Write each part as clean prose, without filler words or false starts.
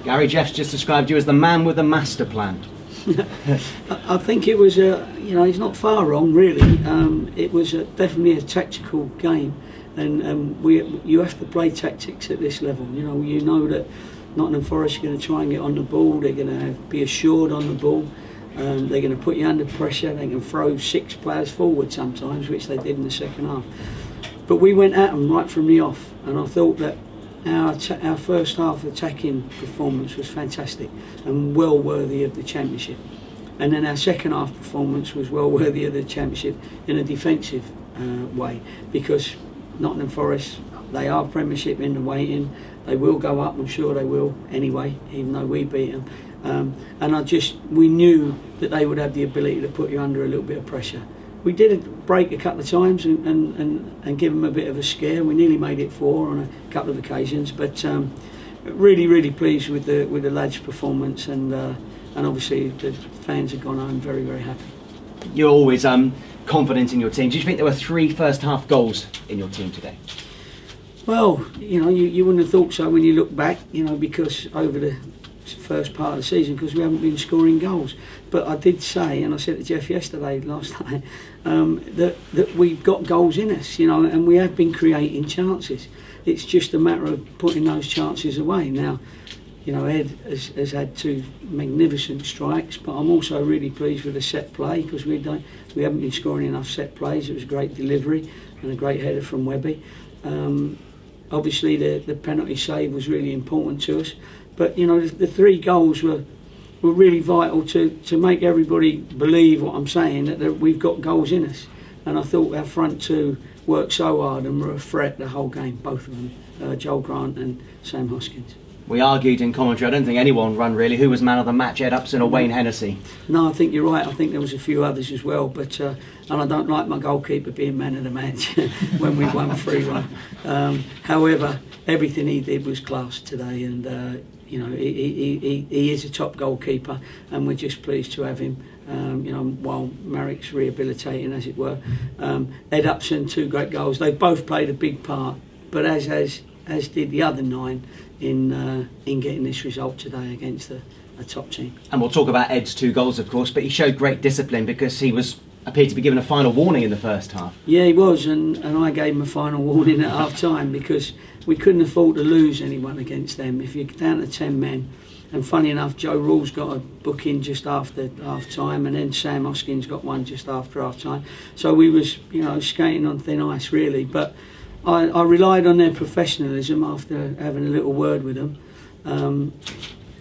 Gary, Jeff's just described you as the man with the master plan. I think it was he's not far wrong really. It was definitely a tactical game, and you have to play tactics at this level. You know that Nottingham Forest are going to try and get on the ball. They're going to be assured on the ball. They're going to put you under pressure. They can throw 6 players forward sometimes, which they did in the second half. But we went at them right from the off, and I thought that our first half attacking performance was fantastic and well worthy of the championship, and then our second half performance was well worthy of the championship in a defensive way, because Nottingham Forest, they are Premiership in the waiting. They will go up, I'm sure they will anyway, even though we beat them, and we knew that they would have the ability to put you under a little bit of pressure. We did break a couple of times and give them a bit of a scare. We nearly made it 4 on a couple of occasions, but really pleased with the lads' performance, and obviously the fans have gone home very, very happy. You're always confident in your team. Do you think there were 3 first half goals in your team today? Well, you wouldn't have thought so when you look back, because over the first part of the season, because we haven't been scoring goals. But I did say, and I said to Jeff last night, that we've got goals in us, and we have been creating chances. It's just a matter of putting those chances away. Now, Ed has had 2 magnificent strikes, but I'm also really pleased with the set play, because we haven't been scoring enough set plays. It was a great delivery and a great header from Webby. Obviously, the penalty save was really important to us. But the 3 goals were really vital to make everybody believe what I'm saying, that we've got goals in us. And I thought our front 2 worked so hard and were a threat the whole game, both of them, Joel Grant and Sam Hoskins. We argued in commentary, I don't think anyone ran really, who was man of the match, Ed Upson or Wayne Hennessy? No, I think you're right. I think there was a few others as well, but and I don't like my goalkeeper being man of the match when we won 3-1. However, everything he did was class today, and he is a top goalkeeper, and we're just pleased to have him. While Marrick's rehabilitating, as it were. Ed Upson, 2 great goals. They both played a big part, but as did the other 9 in getting this result today against a top team. And we'll talk about Ed's 2 goals, of course, but he showed great discipline because he appeared to be given a final warning in the first half. Yeah, he was, and I gave him a final warning at half time, because we couldn't afford to lose anyone against them. If you're down to 10 men, and funny enough, Joe Rule's got a booking just after half time, and then Sam Hoskins got one just after half time. So we was, skating on thin ice really. But I relied on their professionalism after having a little word with them,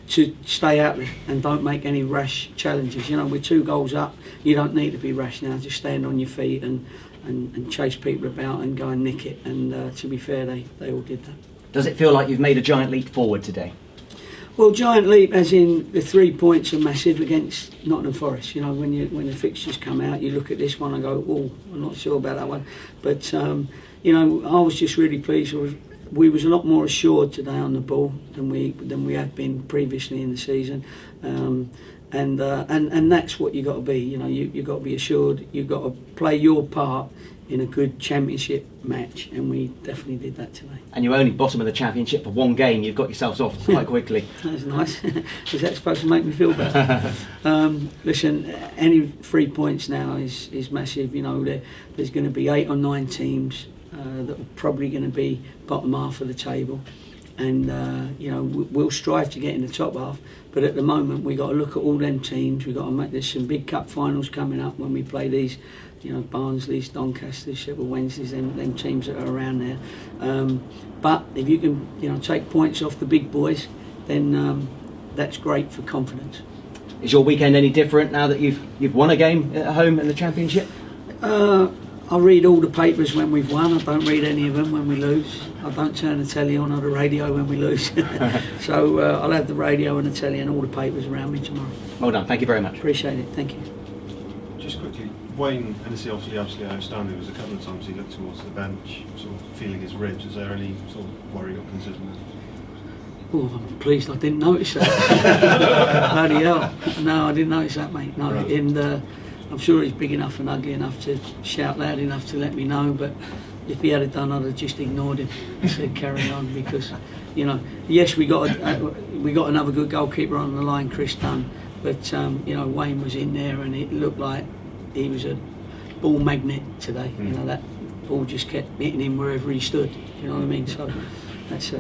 to stay out there and don't make any rash challenges. We're 2 goals up. You don't need to be rash now. Just stand on your feet and chase people about and go and nick it. And to be fair, they all did that. Does it feel like you've made a giant leap forward today? Well, giant leap as in the 3 points are massive against Nottingham Forest. When the fixtures come out, you look at this one and go, oh, I'm not sure about that one. But, I was just really pleased. We was a lot more assured today on the ball than we have been previously in the season. And that's what you got to be. You got to be assured. You've got to play your part in a good championship match, and we definitely did that today. And you're only bottom of the championship for 1 game. You've got yourselves off quite quickly. That's nice. Is that supposed to make me feel better? Listen, any 3 points now is massive. There's going to be 8 or 9 teams that are probably going to be bottom half of the table. And we'll strive to get in the top half, but at the moment we've got to look at all them teams. We've got to there's some big cup finals coming up when we play these, Barnsley's, Doncaster's, Sheffield Wednesday's, them teams that are around there. But if you can, take points off the big boys, then that's great for confidence. Is your weekend any different now that you've won a game at home in the Championship? I read all the papers when we've won. I don't read any of them when we lose. I don't turn the telly on or the radio when we lose. So I'll have the radio and the telly and all the papers around me tomorrow. Well done. Thank you very much. Appreciate it. Thank you. Just quickly, Wayne Hennessy obviously absolutely outstanding. There was a couple of times he looked towards the bench, sort of feeling his ribs. Is there any sort of worry or concern Oh, I'm pleased I didn't notice that. Bloody hell. No, I didn't notice that, mate. No, Right. and I'm sure he's big enough and ugly enough to shout loud enough to let me know, but if he had done, I'd have just ignored him and said carry on, because, you know, yes, we got another good goalkeeper on the line, Chris Dunn, but you know, Wayne was in there and it looked like he was a ball magnet today. You know, that ball just kept hitting him wherever he stood. You know what I mean? So that's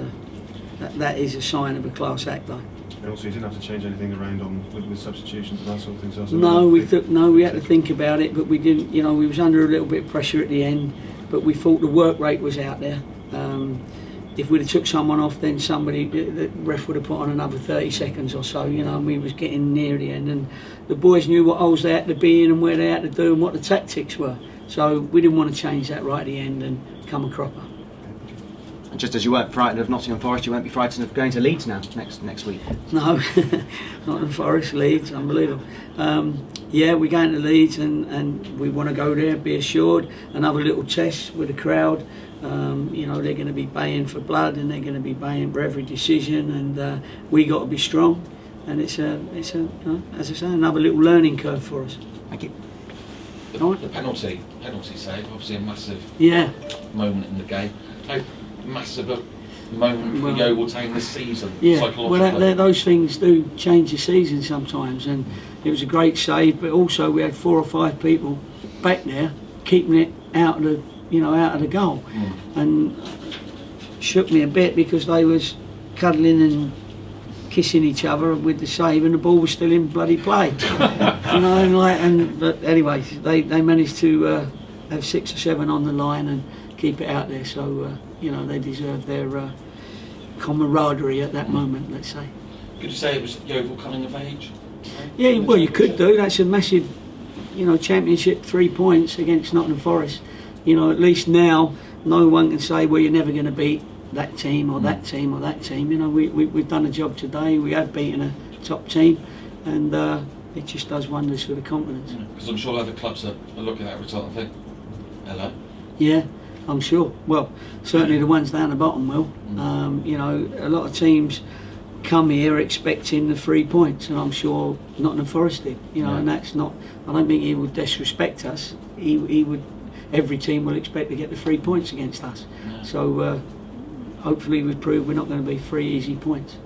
that is a sign of a class act, though. And also, you didn't have to change anything around with substitutions and that sort of thing. So No, we had to think about it, but we didn't. You know, we was under a little bit of pressure at the end, but we thought the work rate was out there. If we'd have took someone off, then the ref would have put on another 30 seconds or so. You know, and we was getting near the end, and the boys knew what holes they had to be in and where they had to do and what the tactics were. So we didn't want to change that right at the end and come a cropper. And just as you weren't frightened of Nottingham Forest, you won't be frightened of going to Leeds now next week. No, Nottingham Forest, Leeds, unbelievable. Yeah, we're going to Leeds and we want to go there, be assured. Another little test with the crowd. You know, they're going to be baying for blood and they're going to be baying for every decision, and we got to be strong. And it's a you know, as I say, another little learning curve for us. Thank you. The penalty save, obviously a massive moment in the game. How massive a moment for Yeovil taking this season, psychologically? Well, those things do change the season sometimes, and it was a great save, but also we had 4 or 5 people back there keeping it out of the goal, and shook me a bit because they was cuddling and kissing each other with the save, and the ball was still in bloody play. You know, but anyway, they managed to have 6 or 7 on the line and keep it out there. So you know, they deserve their camaraderie at that moment. Let's say. Could you say it was Yeovil coming of age? Yeah, well, you could do. That's a massive, you know, championship 3 points against Nottingham Forest. You know, at least now no one can say, well, you're never going to beat that team or that team or that team. You know, we've done a job today. We have beaten a top team, and it just does wonders for the confidence. Because I'm sure other clubs are looking at that result and think, hello. Yeah, I'm sure. Well, certainly the ones down the bottom will. You know, a lot of teams come here expecting the 3 points, and I'm sure Nottingham Forest did. You know, and that's not. I don't think he would disrespect us. He would. Every team will expect to get the 3 points against us. So hopefully we prove we're not going to be 3 easy points.